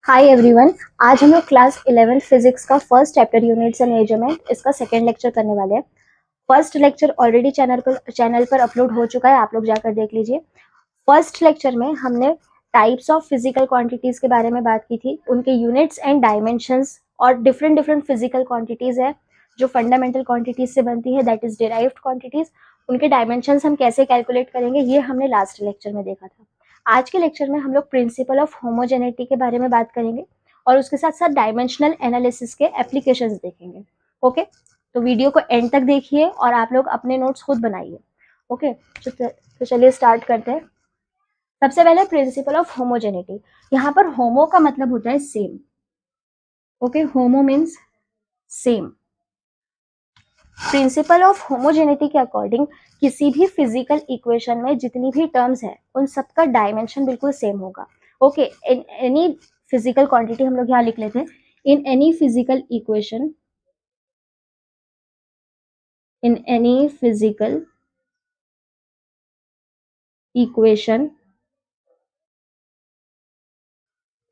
Hi everyone. आज हम लोग क्लास 11 फिजिक्स का first chapter units and measurement इसका सेकंड लेक्चर करने वाले हैं। फर्स्ट लेक्चर ऑलरेडी चैनल पर अपलोड हो चुका है, आप लोग जाकर देख लीजिए। फर्स्ट लेक्चर में हमने टाइप्स ऑफ फिजिकल क्वांटिटीज के बारे में बात की थी, उनके यूनिट्स एंड डायमेंशंस और डिफरेंट डिफरेंट फिजिकल क्वांटिटीज है जो फंडामेंटल क्वांटिटीज से बनती है, दैट इज डिराइव्ड क्वांटिटीज। उनके डायमेंशंस हम कैसे कैलकुलेट करेंगे ये हमने लास्ट लेक्चर में देखा था। आज के लेक्चर में हम लोग प्रिंसिपल ऑफ होमोजेनिटी के बारे में बात करेंगे और उसके साथ साथ डायमेंशनल एनालिसिस के एप्लीकेशंस देखेंगे। ओके, तो वीडियो को एंड तक देखिए और आप लोग अपने नोट्स खुद बनाइए। ओके, तो चलिए स्टार्ट करते हैं। सबसे पहले प्रिंसिपल ऑफ होमोजेनिटी। यहाँ पर होमो का मतलब होता है same. Okay, homo means same. Principal of homogeneity के अकॉर्डिंग किसी भी फिजिकल इक्वेशन में जितनी भी टर्म्स है उन सबका डायमेंशन बिल्कुल सेम होगा। Okay, in any physical quantity हम लोग यहाँ लिख लेते हैं। In any physical equation, in any physical equation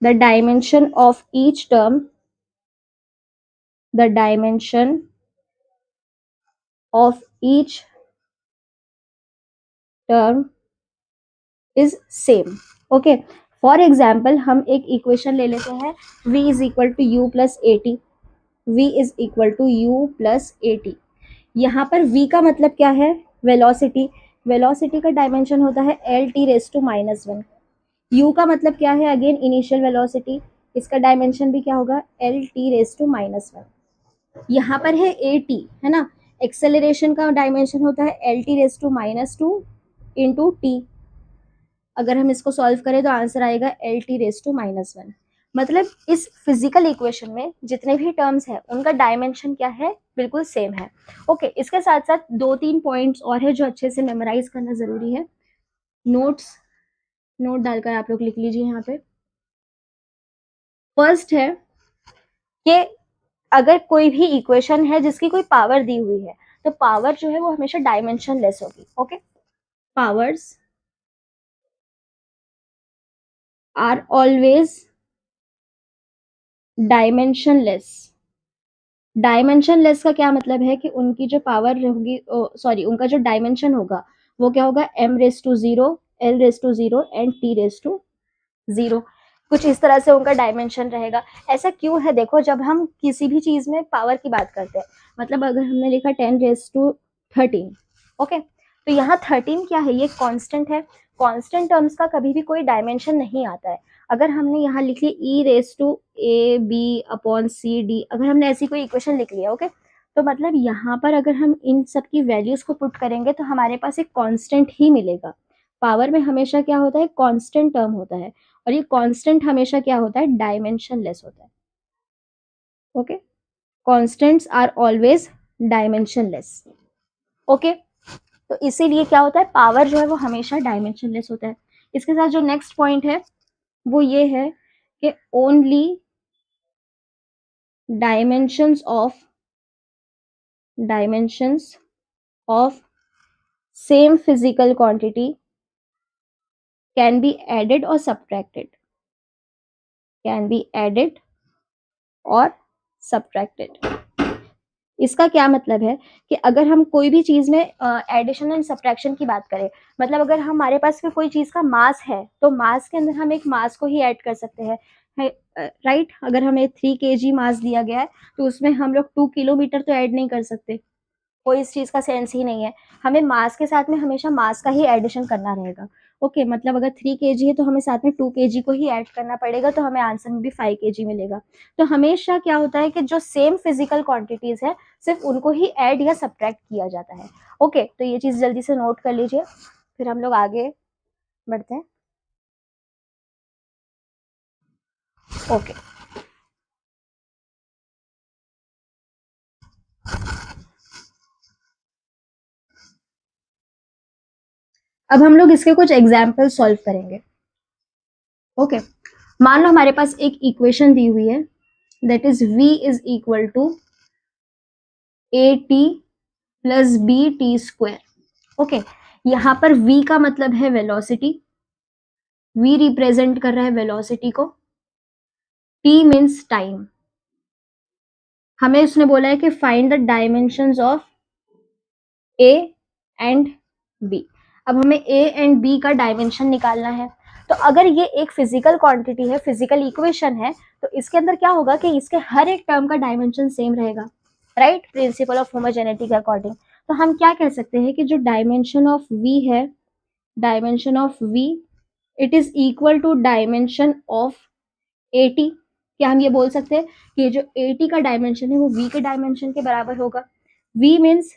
the dimension of each term, the dimension of each term is same. Okay, for example हम एक इक्वेशन ले लेते हैं v is equal to u plus a t. v is equal to u plus a t. यहाँ पर v का मतलब क्या है? वेलोसिटी। वेलोसिटी का डायमेंशन होता है L T raise to minus one. u का मतलब क्या है? Again initial velocity. इसका डायमेंशन भी क्या होगा? L T raise to minus one. यहाँ पर है ए टी, है ना। एक्सेलरेशन का डायमेंशन होता है L T raise to minus two into t. अगर हम इसको सॉल्व करें तो आंसर आएगा L T raise to minus one. मतलब इस फिजिकल इक्वेशन में जितने भी टर्म्स है उनका डायमेंशन क्या है? बिल्कुल सेम है। ओके, इसके साथ साथ दो तीन पॉइंट्स और है जो अच्छे से मेमोराइज करना जरूरी है। नोट डालकर आप लोग लिख लीजिए। यहाँ पे फर्स्ट है कि अगर कोई भी इक्वेशन है जिसकी कोई पावर दी हुई है तो पावर जो है वो हमेशा डायमेंशन लेस होगी। Okay, powers are always dimensionless. Dimensionless का क्या मतलब है कि उनकी जो पावर होगी, सॉरी, उनका जो डायमेंशन होगा वो क्या होगा? m raise to zero, l raise to zero and t raise to zero. कुछ इस तरह से उनका डायमेंशन रहेगा। ऐसा क्यों है? देखो, जब हम किसी भी चीज में पावर की बात करते हैं, मतलब अगर हमने लिखा 10 रेस टू 13, ओके, तो यहाँ 13 क्या है? ये कांस्टेंट है। कांस्टेंट टर्म्स का कभी भी कोई डायमेंशन नहीं आता है। अगर हमने यहाँ लिख ली E raise to A B upon C D, अगर हमने ऐसी कोई इक्वेशन लिख लिया, ओके, तो मतलब यहाँ पर अगर हम इन सब की वैल्यूज को पुट करेंगे तो हमारे पास एक कांस्टेंट ही मिलेगा। पावर में हमेशा क्या होता है? कांस्टेंट टर्म होता है और ये कांस्टेंट हमेशा क्या होता है? डायमेंशन लेस होता है। Okay, constants are always dimensionless. Okay, तो इसीलिए क्या होता है? पावर जो है वो हमेशा डायमेंशन लेस होता है। इसके साथ जो नेक्स्ट पॉइंट है वो ये है कि only dimensions of same physical quantity can be added और सब्ट्रैक्टेड, कैन बी एडेड और सब्ट्रैक्टेड। इसका क्या मतलब है कि अगर हम कोई भी चीज में एडिशन एंड सब्ट्रैक्शन की बात करें, मतलब अगर हमारे पास कोई चीज का मास है तो मास के अंदर हम एक मास को ही ऐड कर सकते हैं, राइट। अगर हमें 3 kg मास दिया गया है तो उसमें हम लोग 2 किलोमीटर तो ऐड नहीं कर सकते, कोई इस चीज का सेंस ही नहीं है। हमें मास के साथ में हमेशा मास का ही एडिशन करना रहेगा। ओके, मतलब अगर 3 kg है तो हमें साथ में 2 kg को ही ऐड करना पड़ेगा, तो हमें आंसर में भी 5 kg मिलेगा। तो हमेशा क्या होता है कि जो सेम फिजिकल क्वांटिटीज है सिर्फ उनको ही ऐड या सब्ट्रैक्ट किया जाता है। ओके, तो ये चीज जल्दी से नोट कर लीजिए, फिर हम लोग आगे बढ़ते हैं। ओके, अब हम लोग इसके कुछ एग्जाम्पल सॉल्व करेंगे। ओके, मान लो हमारे पास एक इक्वेशन दी हुई है, that is v is equal to a t plus b t square. Okay, यहाँ पर v का मतलब है वेलोसिटी, v रिप्रेजेंट कर रहा है वेलोसिटी को, टी मीन्स टाइम। हमें उसने बोला है कि find the dimensions of a and b. अब हमें ए एंड बी का डायमेंशन निकालना है। तो अगर ये एक फिजिकल क्वांटिटी है, फिजिकल इक्वेशन है, तो इसके अंदर क्या होगा कि इसके हर एक टर्म का डायमेंशन सेम रहेगा, राइट, प्रिंसिपल ऑफ होमोजेनिटी के अकॉर्डिंग। तो हम क्या कह सकते हैं कि जो डायमेंशन ऑफ वी है, dimension of v, it is equal to dimension of a t. क्या हम ये बोल सकते हैं कि जो एटी का डायमेंशन है वो वी के डायमेंशन के बराबर होगा। V means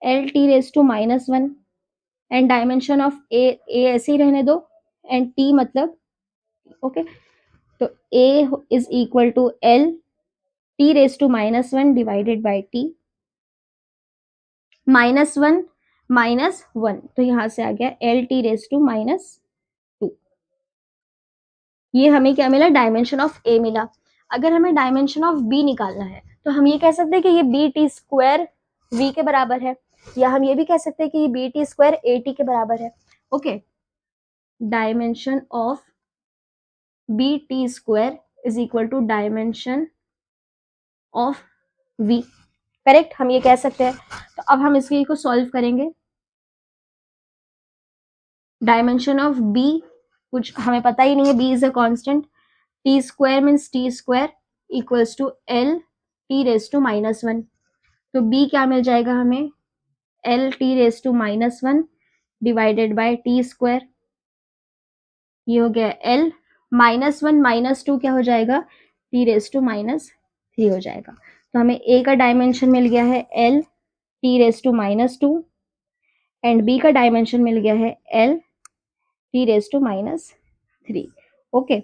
L T raise to -1 and dimension of A ऐसे ही रहने दो, एंड टी मतलब, ओके, तो A is equal to L T raise to -1 divided by T, -1 -1, तो यहां से आ गया एल टी रेज टू -2। ये हमें क्या मिला, डायमेंशन ऑफ ए मिला। अगर हमें डायमेंशन ऑफ बी निकालना है तो हम ये कह सकते हैं कि ये बी टी स्क्वायर वी के बराबर है, या हम ये भी कह सकते हैं कि ये b t square a t के बराबर है। Okay, dimension of b t square is equal to dimension of v, correct, हम ये कह सकते हैं। तो अब हम इसके को सॉल्व करेंगे। डायमेंशन ऑफ बी कुछ हमें पता ही नहीं है, b is a constant, t square means t square equals to L T raise to -1। तो बी क्या मिल जाएगा हमें, L T raise to -1 divided by t square, ये हो गया एल, -1 -2 क्या हो जाएगा, टी रेज टू -3 हो जाएगा। तो हमें ए का डायमेंशन मिल गया है L T raise to -2 and b का डायमेंशन मिल गया है L T raise to -3। Okay,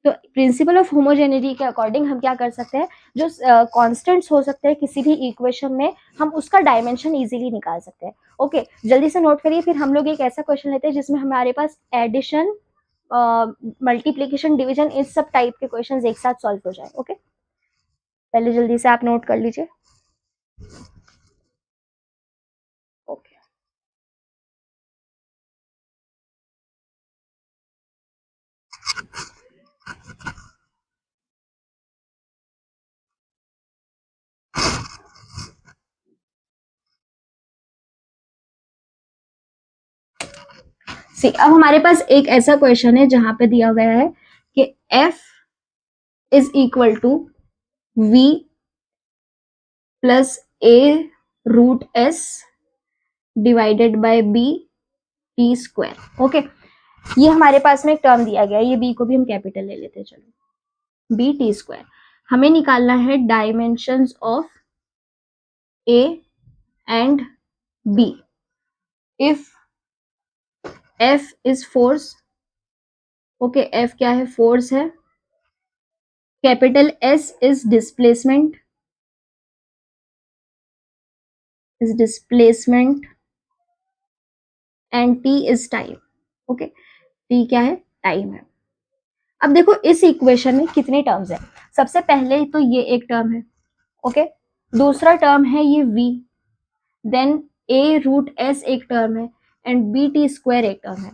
तो प्रिंसिपल ऑफ होमोजेनिटी के अकॉर्डिंग हम क्या कर सकते हैं, जो कांस्टेंट्स हो सकते हैं किसी भी इक्वेशन में, हम उसका डायमेंशन इजीली निकाल सकते हैं। ओके, जल्दी से नोट करिए। फिर हम लोग एक ऐसा क्वेश्चन लेते हैं जिसमें हमारे पास एडिशन, मल्टीप्लीकेशन, डिवीजन, इस सब टाइप के क्वेश्चंस एक साथ सॉल्व हो जाए। ओके, पहले जल्दी से आप नोट कर लीजिए। ओके, सी, अब हमारे पास एक ऐसा क्वेश्चन है जहां पे दिया गया है कि f is equal to v plus a root s divided by b t square. Okay, ये हमारे पास में एक टर्म दिया गया है, ये b को भी हम कैपिटल ले लेते हैं, चलो, b t स्क्वायर। हमें निकालना है dimensions of a and b। If f is force, okay, f क्या है, फोर्स है, capital S is displacement, and t is time. Okay, t क्या है, टाइम है। अब देखो इस इक्वेशन में कितने टर्म्स हैं। सबसे पहले तो ये एक टर्म है, ओके, दूसरा टर्म है ये v, then a root s एक टर्म है, एंड b t स्क्वायर एक टर्म है।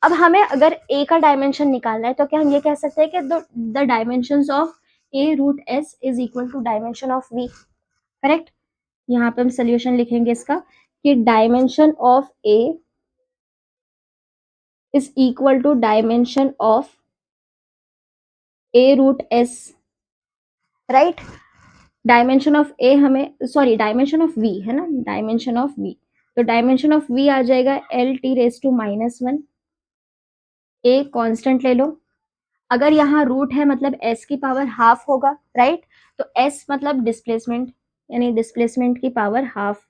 अब हमें अगर a का डायमेंशन निकालना है तो क्या हम ये कह सकते हैं कि the dimensions of a root s is equal to dimension of v, correct. यहाँ पे हम सोल्यूशन लिखेंगे इसका कि dimension of a is equal to dimension of a root s, right. Dimension of a हमें, सॉरी, डायमेंशन ऑफ v है ना, dimension of v, तो डायमेंशन ऑफ v आ जाएगा L T raise to -1, a constant ले लो। अगर यहाँ रूट है मतलब s की पावर हाफ होगा, राइट, तो s मतलब डिस्प्लेसमेंट, यानी डिस्प्लेसमेंट की power half.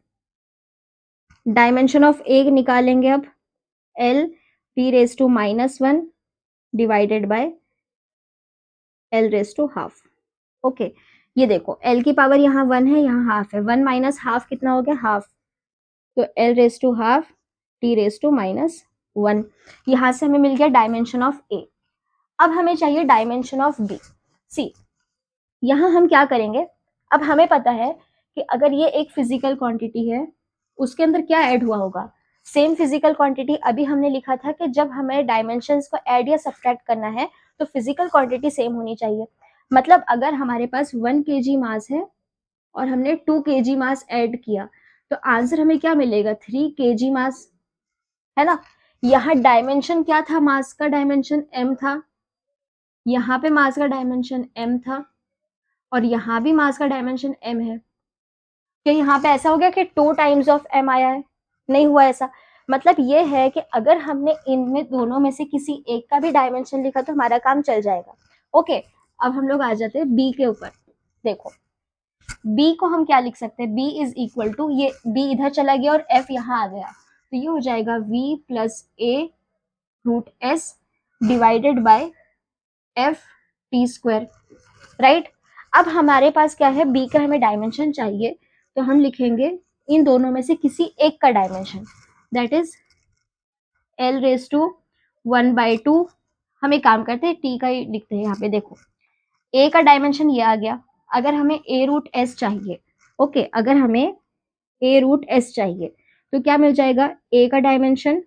Dimension of a निकालेंगे अब, l t raise to -1 divided by l raise to half. Okay, ये देखो l की पावर यहाँ 1 है, यहाँ हाफ है, 1 माइनस हाफ कितना हो गया, हाफ, तो l raise to half t raise to -1। यहाँ से हमें मिल गया डायमेंशन ऑफ a। अब हमें चाहिए डायमेंशन ऑफ b। सी, यहाँ हम क्या करेंगे, अब हमें पता है कि अगर ये एक फिजिकल क्वांटिटी है, उसके अंदर क्या ऐड हुआ होगा, सेम फिजिकल क्वांटिटी। अभी हमने लिखा था कि जब हमें डायमेंशंस को ऐड या सब्ट्रैक्ट करना है तो फिजिकल क्वांटिटी सेम होनी चाहिए। मतलब अगर हमारे पास 1 kg मास है और हमने 2 kg मास ऐड किया तो आंसर हमें क्या मिलेगा, 3 kg मास, है ना। यहाँ डायमेंशन क्या था, मास का डायमेंशन m था, यहाँ पे मास का डायमेंशन m था और यहाँ भी मास का डायमेंशन m है। क्या यहाँ पे ऐसा हो गया कि 2 टाइम्स ऑफ m आया है? नहीं हुआ ऐसा। मतलब ये है कि अगर हमने इनमें दोनों में से किसी एक का भी डायमेंशन लिखा तो हमारा काम चल जाएगा। ओके, अब हम लोग आ जाते हैं b के ऊपर। देखो b को हम क्या लिख सकते हैं, b इज इक्वल टू, ये b इधर चला गया और f यहाँ आ गया, तो ये हो जाएगा v plus a root s divided by f t square, right. अब हमारे पास क्या है, b का हमें डायमेंशन चाहिए, तो हम लिखेंगे इन दोनों में से किसी एक का dimension, that is l raise to 1/2। हम एक काम करते हैं, t का ही लिखते हैं यहाँ पे। देखो a का डायमेंशन ये आ गया, अगर हमें a रूट s चाहिए, ओके, अगर हमें a रूट s चाहिए तो क्या मिल जाएगा, a का dimension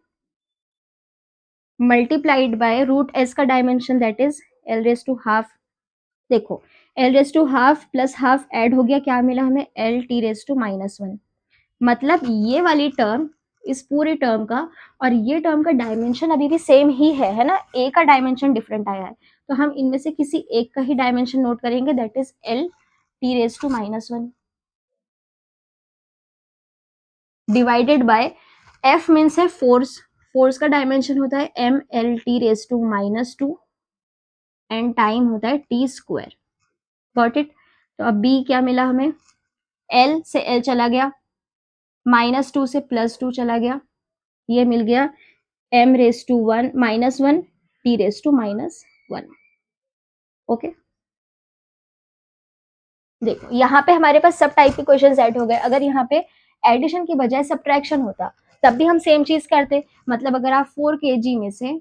multiplied by root s का dimension, that is l raise to half. देखो l raise to half plus half add हो गया, क्या मिला हमें, l t रेज टू -1। मतलब ये वाली टर्म इस पूरे टर्म का और ये टर्म का डायमेंशन अभी भी सेम ही है ना, a का डायमेंशन डिफरेंट आया है, तो हम इनमें से किसी एक का ही डायमेंशन नोट करेंगे, that is l t raise to -1 divided by f means है फोर्स, फोर्स का डायमेंशन होता है m l t raise to -2 and time होता है t स्क्वायर। Got it. तो अब b क्या मिला हमें, l से l चला गया, -2 से +2 चला गया, ये मिल गया m raise to 1 -1 t raise to -1। Okay, देखो यहाँ पे हमारे पास सब टाइप के क्वेश्चंस ऐड हो गए। अगर यहाँ पे एडिशन की बजाय सब्ट्रैक्शन होता तब भी हम सेम चीज करते। मतलब अगर आप 4 kg में से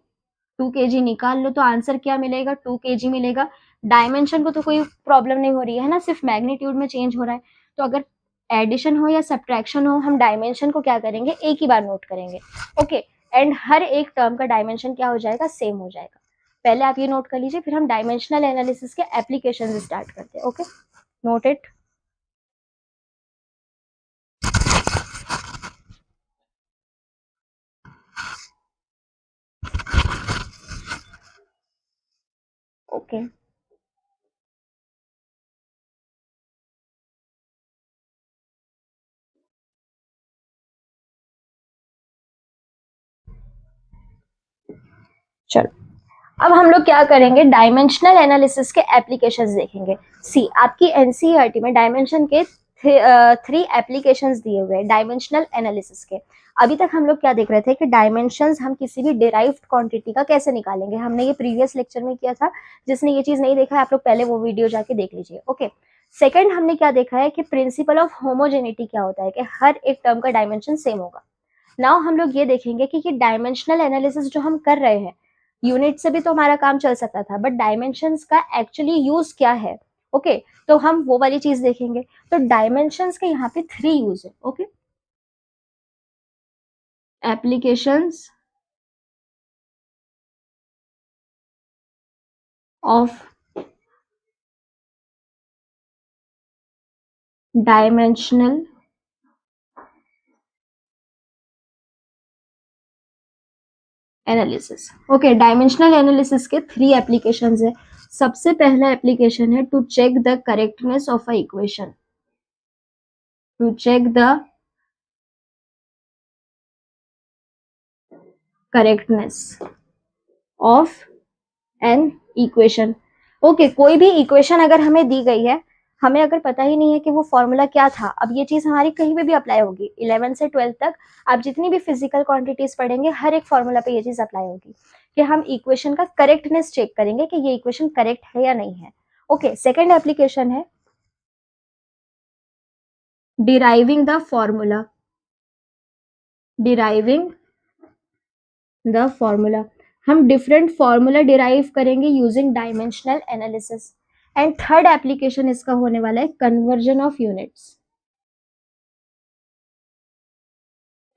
2 kg निकाल लो तो आंसर क्या मिलेगा, 2 kg मिलेगा। डायमेंशन को तो कोई प्रॉब्लम नहीं हो रही है ना, सिर्फ मैग्नीट्यूड में चेंज हो रहा है। तो अगर एडिशन हो या सब्ट्रैक्शन हो, हम डायमेंशन को क्या करेंगे, एक ही बार नोट करेंगे। ओके, एंड हर एक टर्म का डायमेंशन क्या हो जाएगा, सेम हो जाएगा। पहले आप ये नोट कर लीजिए, फिर हम डायमेंशनल एनालिसिस के एप्लीकेशन स्टार्ट करते हैं। Okay, note it. ओके, चलो अब हम लोग क्या करेंगे, डायमेंशनल एनालिसिस के एप्लीकेशंस देखेंगे। सी, आपकी एनसीईआरटी में डायमेंशन के 3 एप्लीकेशंस दिए हुए हैं डायमेंशनल एनालिसिस के। अभी तक हम लोग क्या देख रहे थे कि डायमेंशंस हम किसी भी डिराइव्ड क्वांटिटी का कैसे निकालेंगे, हमने ये प्रीवियस लेक्चर में किया था। जिसने ये चीज नहीं देखा है आप लोग पहले वो वीडियो जाके देख लीजिए। ओके, सेकंड हमने क्या देखा है कि प्रिंसिपल ऑफ होमोजेनिटी क्या होता है, कि हर एक टर्म का डायमेंशन सेम होगा। नाउ हम लोग ये देखेंगे कि ये डायमेंशनल एनालिसिस जो हम कर रहे हैं, यूनिट से भी तो हमारा काम चल सकता था, बट डायमेंशंस का एक्चुअली यूज क्या है। ओके, तो हम वो वाली चीज देखेंगे। तो डायमेंशंस के यहाँ पे 3 यूज है। Okay, applications of dimensional analysis. Okay, dimensional analysis के 3 एप्लीकेशंस है। सबसे पहला एप्लीकेशन है to check the correctness of a equation, to check the correctness of an equation. Okay, कोई भी इक्वेशन अगर हमें दी गई है, हमें अगर पता ही नहीं है कि वो फॉर्मूला क्या था, अब ये चीज हमारी कहीं पे भी अप्लाई होगी। 11 से 12 तक आप जितनी भी फिजिकल क्वांटिटीज पढ़ेंगे, हर एक फॉर्मूला पे ये चीज अप्लाई होगी कि हम इक्वेशन का करेक्टनेस चेक करेंगे कि ये इक्वेशन करेक्ट है या नहीं है। ओके, सेकेंड एप्लीकेशन है deriving the formula, deriving the formula. हम डिफरेंट फॉर्मूला डिराइव करेंगे using dimensional analysis. And third application इसका होने वाला है conversion of units,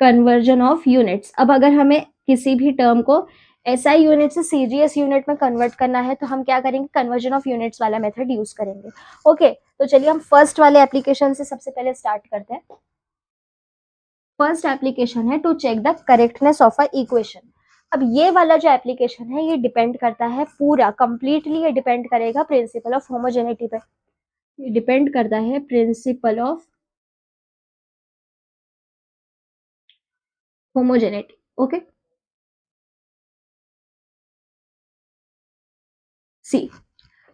conversion of units. अब अगर हमें किसी भी टर्म को एसआई यूनिट से सीजीएस यूनिट में कन्वर्ट करना है तो हम क्या करेंगे, कन्वर्जन ऑफ यूनिट्स वाला मेथड यूज करेंगे। ओके, तो चलिए हम फर्स्ट वाले एप्लीकेशन से सबसे पहले स्टार्ट करते हैं। फर्स्ट एप्लीकेशन है to check the correctness of a equation. अब ये वाला जो एप्लीकेशन है ये डिपेंड करता है पूरा कंप्लीटली, ये डिपेंड करेगा प्रिंसिपल ऑफ होमोजेनिटी पे। ये डिपेंड करता है प्रिंसिपल ऑफ होमोजेनिटी। ओके, सी,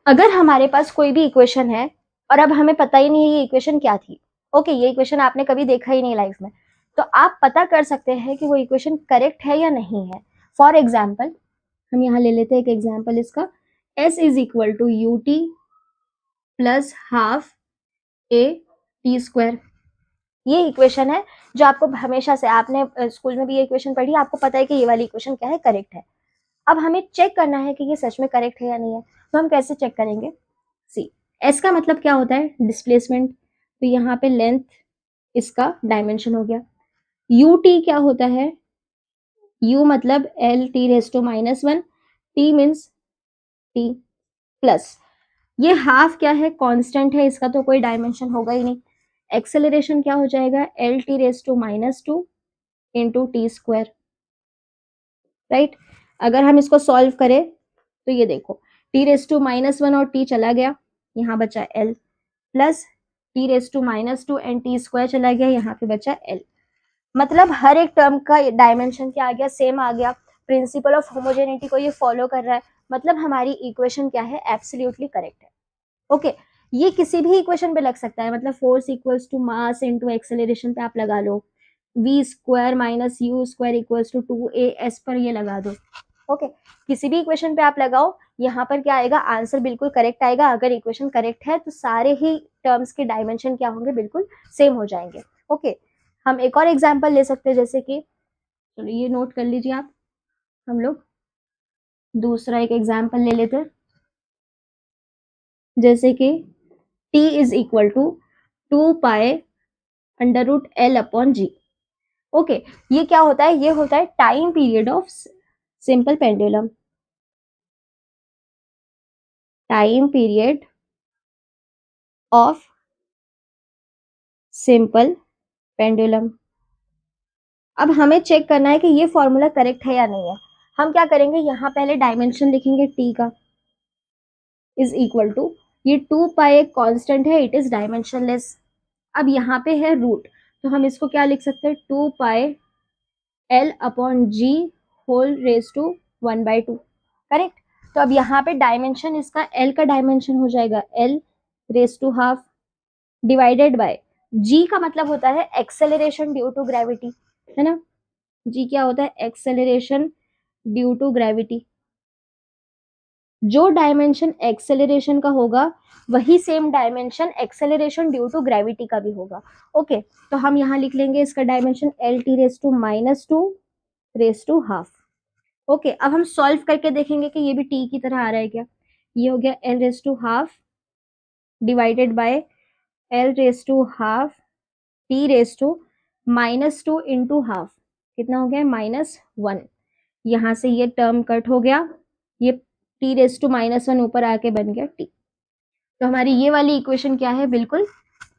अगर हमारे पास कोई भी इक्वेशन है और अब हमें पता ही नहीं है ये इक्वेशन क्या थी। ओके, ये इक्वेशन आपने कभी देखा ही नहीं लाइफ में, तो आप पता कर सकते हैं कि वो इक्वेशन करेक्ट है या नहीं है। फॉर एग्जाम्पल हम यहाँ ले लेते हैं एक एग्जाम्पल इसका, s is equal to u t plus half a t square. ये इक्वेशन है जो आपको हमेशा से, आपने स्कूल में भी ये इक्वेशन पढ़ी, आपको पता है कि ये वाली इक्वेशन क्या है, करेक्ट है। अब हमें चेक करना है कि ये सच में करेक्ट है या नहीं है, तो हम कैसे चेक करेंगे। सी, एस का मतलब क्या होता है, डिस्प्लेसमेंट, तो यहाँ पे लेंथ इसका डायमेंशन हो गया। यू टी क्या होता है, यू मतलब L T raise to -1, t means t plus, ये हाफ क्या है, कांस्टेंट है, इसका तो कोई डायमेंशन होगा ही नहीं। एक्सेलरेशन क्या हो जाएगा, L T raise to -2 into t square, right. अगर हम इसको सॉल्व करें तो ये देखो, टी रेस टू -1 और टी चला गया, यहाँ बचा L, plus t raise to -2 and t square चला गया, यहाँ पे बचा एल। मतलब हर एक टर्म का डायमेंशन क्या आ गया, सेम आ गया। प्रिंसिपल ऑफ होमोजेनिटी को ये फॉलो कर रहा है, मतलब हमारी इक्वेशन क्या है, एब्सोल्युटली करेक्ट है। ओके, ये किसी भी इक्वेशन पे लग सकता है, मतलब force equals to mass into acceleration पे आप लगा लो, v square minus u square equals to 2as पर ये लगा दो। ओके, किसी भी इक्वेशन पे आप लगाओ, यहाँ पर क्या आएगा, आंसर बिल्कुल करेक्ट आएगा। अगर इक्वेशन करेक्ट है तो सारे ही टर्म्स के डायमेंशन क्या होंगे, बिल्कुल सेम हो जाएंगे। ओके, हम एक और एग्जाम्पल ले सकते हैं, जैसे कि, चलो ये नोट कर लीजिए आप, हम लोग दूसरा एक एग्जाम्पल ले लेते हैं, जैसे कि t is equal to 2 under root L upon g. Okay, ये क्या होता है, ये होता है time period of simple pendulum, time period of simple pendulum. अब हमें चेक करना है कि ये फॉर्मूला करेक्ट है या नहीं है। हम क्या करेंगे, यहाँ पहले डायमेंशन लिखेंगे t का, इज इक्वल टू, ये 2 एक कांस्टेंट है, इट इज डायमेंशनलेस। अब यहाँ पे है रूट, तो हम इसको क्या लिख सकते हैं, 2 L upon g whole raise to 1/2, correct. तो अब यहाँ पे डायमेंशन इसका एल का डायमेंशन हो जाएगा L raise to half divided by G का मतलब होता है एक्सेलरेशन ड्यू टू ग्रेविटी, है ना। जी क्या होता है, एक्सेलरेशन ड्यू टू ग्रेविटी। जो डायमेंशन एक्सेलरेशन का होगा वही same dimension acceleration due to gravity का भी होगा। ओके, तो हम यहाँ लिख लेंगे इसका dimension L T raise to -2 raise to half. Okay, अब हम सॉल्व करके देखेंगे कि ये भी टी की तरह आ रहा है क्या। ये हो गया L raise to half divided by L raise to half t raise to -2 into half, कितना हो गया, -1। यहाँ से ये टर्म कट हो गया, ये टी रेज टू -1 ऊपर आके बन गया टी। तो हमारी ये वाली इक्वेशन क्या है, बिल्कुल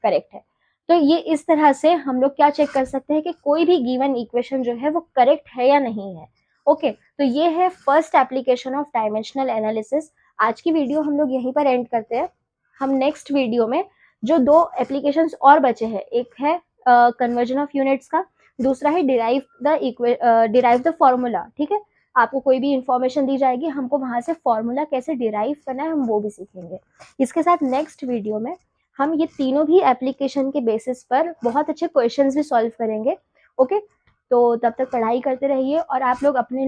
करेक्ट है। तो ये इस तरह से हम लोग क्या चेक कर सकते हैं कि कोई भी गिवन इक्वेशन जो है वो करेक्ट है या नहीं है। ओके, तो ये है first application of dimensional analysis. आज की वीडियो हम लोग यहीं पर एंड करते हैं। हम नेक्स्ट वीडियो में जो 2 एप्लीकेशंस और बचे हैं, एक है कन्वर्जन ऑफ यूनिट्स का, दूसरा है डिराइव द फॉर्मूला। ठीक है, आपको कोई भी इंफॉर्मेशन दी जाएगी, हमको वहां से फॉर्मूला कैसे डिराइव करना है हम वो भी सीखेंगे। इसके साथ नेक्स्ट वीडियो में हम ये तीनों भी एप्लीकेशन के बेसिस पर बहुत अच्छे क्वेश्चंस भी सॉल्व करेंगे। ओके, तो तब तक पढ़ाई करते रहिए और आप लोग अपने